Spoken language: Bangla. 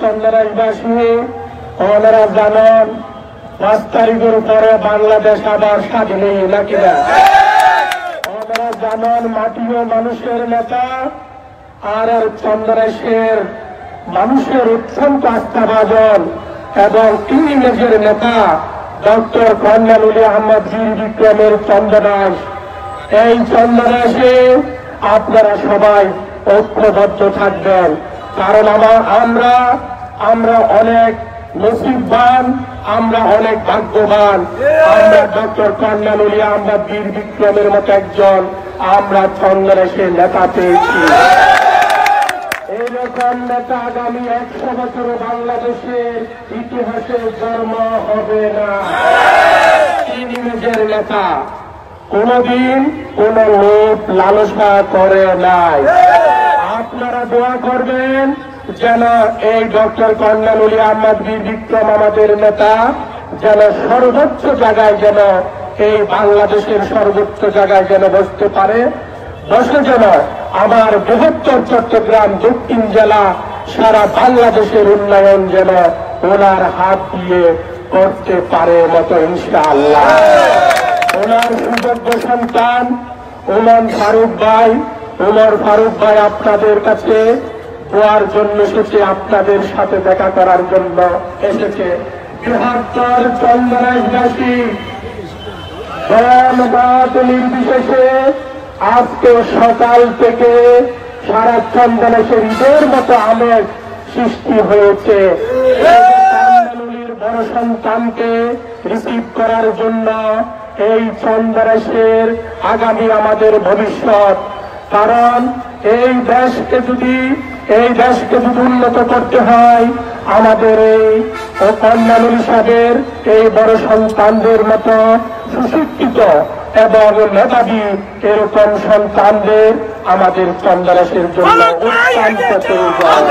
চন্দনাইশবাসী ওনারা জানান 5 তারিখের পরে বাংলাদেশ আবার স্বাধীন নাকি না? ওনারা জানান মাটি ও মানুষের নেতা আর চন্দনাইশের মানুষের অত্যন্ত আস্থাভাজন এবং ইংরেজের নেতা ডক্টর কর্নেল আহমদ বীর বিক্রমের চন্দনাইশ। এই চন্দনাইশে আপনারা সবাই ঐক্যবদ্ধ থাকবেন, কারণ আমরা অনেক নসিববান, আমরা অনেক ভাগ্যবান। আমরা ডক্টর কর্নেল আহমদ বীর বিক্রমের মতো একজন আমরা চন্দনাইশের নেতা পেয়েছি। এইরকম নেতা আগামী 100 বছর বাংলাদেশের ইতিহাসে জন্ম হবে না। ইংরেজের নেতা কোনদিন কোন লোভ লালসা করে নাই। আপনারা দোয়া করবেন যেন এই ডক্টর কর্নেল আহমদ বীর বিক্রম আমাদের নেতা যেন সর্বোচ্চ জায়গায় যেন এই বাংলাদেশের সর্বোচ্চ জায়গায় যেন বসতে পারে, বসে যেন আমার বৃহত্তর চট্টগ্রাম দক্ষিণ জেলা সারা বাংলাদেশের উন্নয়ন যেন ওনার হাত দিয়ে করতে পারে মতো ইনশাআল্লাহ। ওনার সুযোগ্য সন্তান ওমর ফারুক ভাই আপনাদের কাছে দোয়ার জন্য এসেছে, আপনাদের সাথে দেখা করার জন্য এসেছে। বৃহত্তর চন্দনাইশবাসী দলমত নির্বিশেষে আজকে সকাল থেকে সারা চন্দনাইশের ঈদের মতো আমেজ সৃষ্টি হয়েছে। বড় সন্তানকে রিসিভ করার জন্য এই চন্দনাইশের আগামী আমাদের ভবিষ্যৎ, কারণ এই দেশকে যদি উন্নত করতে হয় আমাদের এই কর্নেল সাহেবের এই বড় সন্তানদের মতো সুশিক্ষিত এবং মেধাবী এরকম সন্তানদের আমাদের চন্দনাইশের জন্য অত্যন্ত প্রয়োজন।